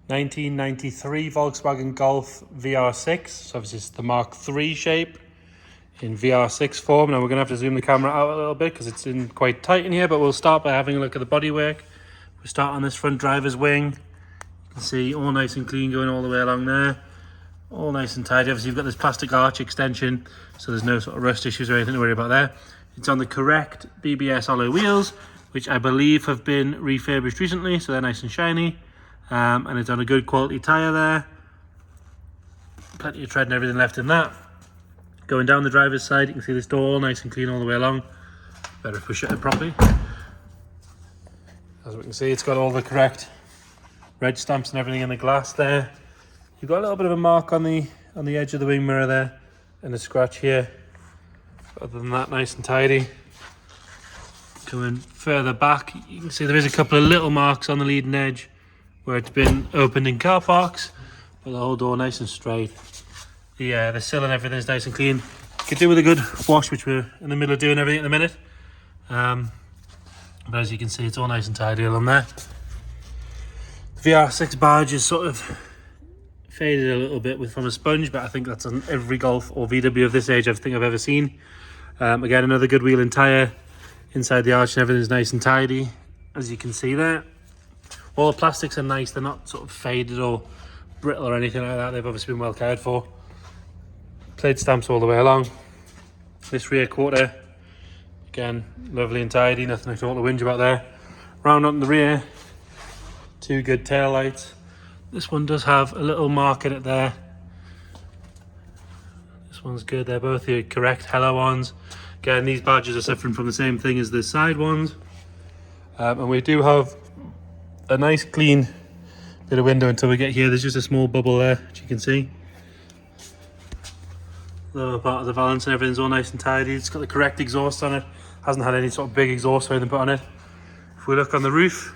1993 Volkswagen Golf VR6. So obviously it's the Mark III shape in VR6 form. Now we're going to have to zoom the camera out a little bit because it's in quite tight in here, but we'll start by having a look at the bodywork. We start on this front driver's wing. You can see all nice and clean going all the way along there. All nice and tidy. Obviously you've got this plastic arch extension, so there's no sort of rust issues or anything to worry about there. It's on the correct BBS alloy wheels, which I believe have been refurbished recently, so they're nice and shiny. And it's on a good quality tyre there. Plenty of tread and everything left in that. Going down the driver's side, you can see this door all nice and clean all the way along. Better if we shut it properly. As we can see, it's got all the correct reg stamps and everything in the glass there. You've got a little bit of a mark on the edge of the wing mirror there, and a scratch here. Other than that, nice and tidy. Coming further back, you can see there is a couple of little marks on the leading edge where it's been opened in car parks, but the whole door nice and straight. The sill and everything is nice and clean. Could do with a good wash, which we're in the middle of doing everything at the minute. But as you can see, it's all nice and tidy along there. The VR6 badge is sort of faded a little bit from a sponge, but I think that's on every Golf or VW of this age I think I've ever seen. Again, another good wheel and tyre. Inside the arch and everything is nice and tidy, as you can see there. All the plastics are nice, they're not sort of faded or brittle or anything like that. They've obviously been well cared for. Plate stamps all the way along. This rear quarter, again, lovely and tidy, nothing at all to whinge about there. Round on the rear, two good tail lights. This one does have a little mark in it there. This one's good, they're both the correct Hello ones. Again, these badges are suffering from the same thing as the side ones. And we do have a nice clean bit of window until we get here. There's just a small bubble there, which you can see. Lower part of the valance and everything's all nice and tidy. It's got the correct exhaust on it. Hasn't had any sort of big exhaust or anything put on it. If we look on the roof,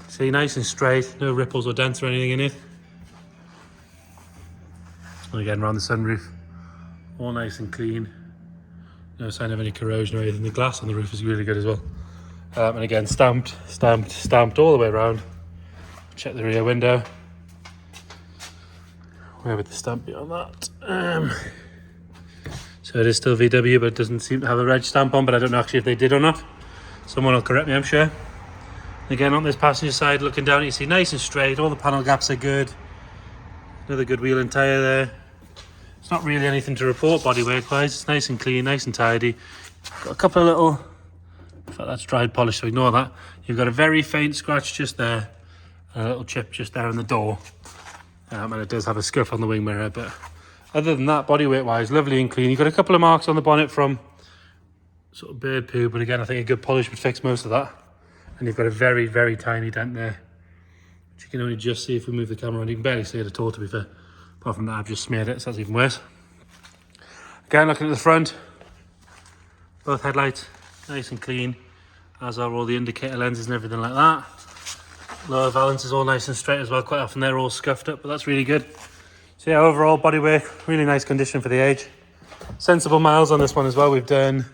see, nice and straight, no ripples or dents or anything in it. And again, around the sunroof, all nice and clean. No sign of any corrosion or anything. The glass on the roof is really good as well. And again, stamped all the way around. Check the rear window. Where would the stamp be on that? So it is still VW, but it doesn't seem to have a reg stamp on, but I don't know actually if they did or not. Someone will correct me, I'm sure. Again, on this passenger side, looking down, you see nice and straight. All the panel gaps are good. Another good wheel and tyre there. It's not really anything to report bodywork wise. It's nice and clean, nice and tidy. Got a couple of little, in fact that's dried polish, so ignore that. You've got a very faint scratch just there, and a little chip just there in the door. And it does have a scuff on the wing mirror, but other than that, bodywork wise, lovely and clean. You've got a couple of marks on the bonnet from sort of bird poo, but again, I think a good polish would fix most of that. And you've got a very, very tiny dent there, which you can only just see if we move the camera on. You can barely see it at all, to be fair. Apart from that, I've just smeared it, so that's even worse. Again, looking at the front, both headlights nice and clean, as are all the indicator lenses and everything like that. Lower valance is all nice and straight as well. Quite often they're all scuffed up, but that's really good. So yeah, overall bodywork, really nice condition for the age. Sensible miles on this one as well. We've done,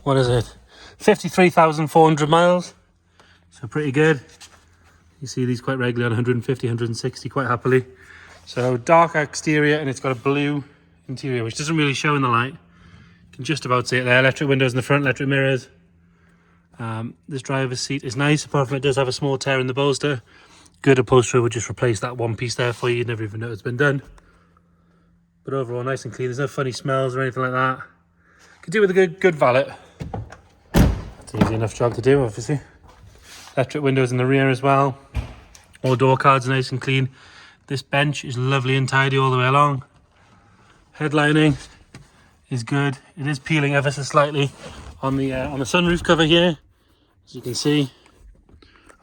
what is it, 53,400 miles. So pretty good. You see these quite regularly on 150, 160 quite happily. So dark exterior, and it's got a blue interior, which doesn't really show in the light. You can just about see it there. Electric windows in the front, electric mirrors. This driver's seat is nice, apart from it does have a small tear in the bolster. Good upholstery would just replace that one piece there for you. You'd never even know it's been done. But overall, nice and clean. There's no funny smells or anything like that. Could do with a good valet. It's an easy enough job to do, obviously. Electric windows in the rear as well. All door cards are nice and clean. This bench is lovely and tidy all the way along. Headlining is good. It is peeling ever so slightly on the sunroof cover here, as you can see.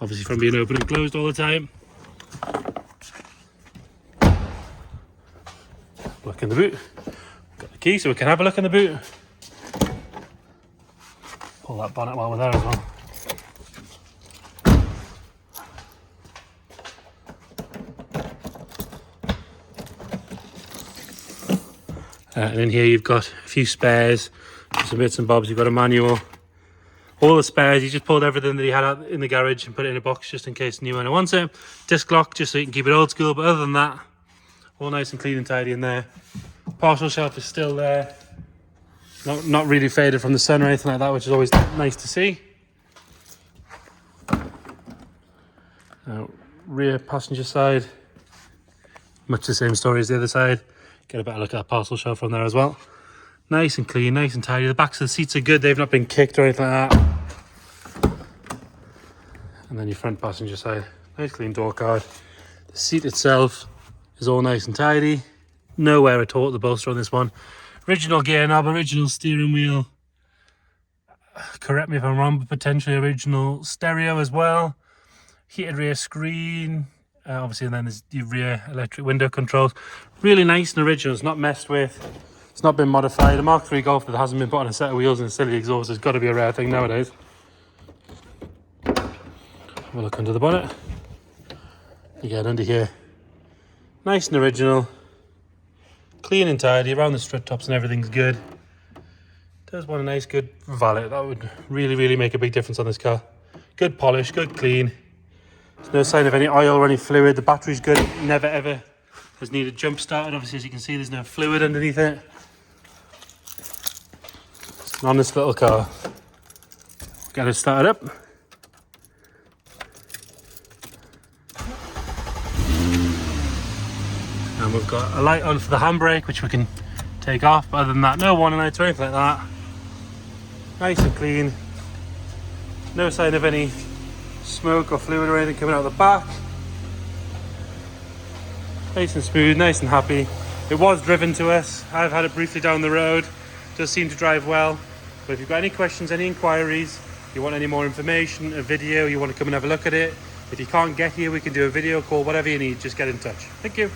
Obviously from being open and closed all the time. Look in the boot. Got the key so we can have a look in the boot. Pull that bonnet while we're there as well. And in here you've got a few spares, some bits and bobs. You've got a manual, All the spares, he just pulled everything that he had out in the garage and put it in a box just in case the new owner wants it. Disc lock, just so you can keep it old school, but other than that, all nice and clean and tidy in there. Parcel shelf is still there. Not really faded from the sun or anything like that, which is always nice to see. Rear passenger side, much the same story as the other side. Get a better look at that parcel shelf from there as well. Nice and clean, nice and tidy. The backs of the seats are good, they've not been kicked or anything like that. And then your front passenger side, nice clean door card. The seat itself is all nice and tidy. No wear at all at the bolster on this one. Original gear knob, original steering wheel. Correct me if I'm wrong, but potentially original stereo as well. Heated rear screen. Obviously, and then there's the rear electric window controls. Really nice and original. It's not messed with. It's not been modified. A Mark III Golf that hasn't been put on a set of wheels and a silly exhaust has got to be a rare thing nowadays. Have a look under the bonnet. Again, under here. Nice and original. Clean and tidy. Around the strut tops and everything's good. Does want a nice, good valet. That would really make a big difference on this car. Good polish, good clean. There's no sign of any oil or any fluid. The battery's good. Never ever has needed jump started. Obviously, as you can see, there's no fluid underneath it. It's an honest little car. Get it started up. And we've got a light on for the handbrake, which we can take off. But other than that, no warning lights or anything like that. Nice and clean. No sign of any smoke or fluid or anything coming out of the back. Nice and smooth, nice and happy. It was driven to us. I've had it briefly down the road. Does seem to drive well. But if you've got any questions, any inquiries, you want any more information, a video, you want to come and have a look at it, if you can't get here, we can do a video call, whatever you need, just get in touch. Thank you.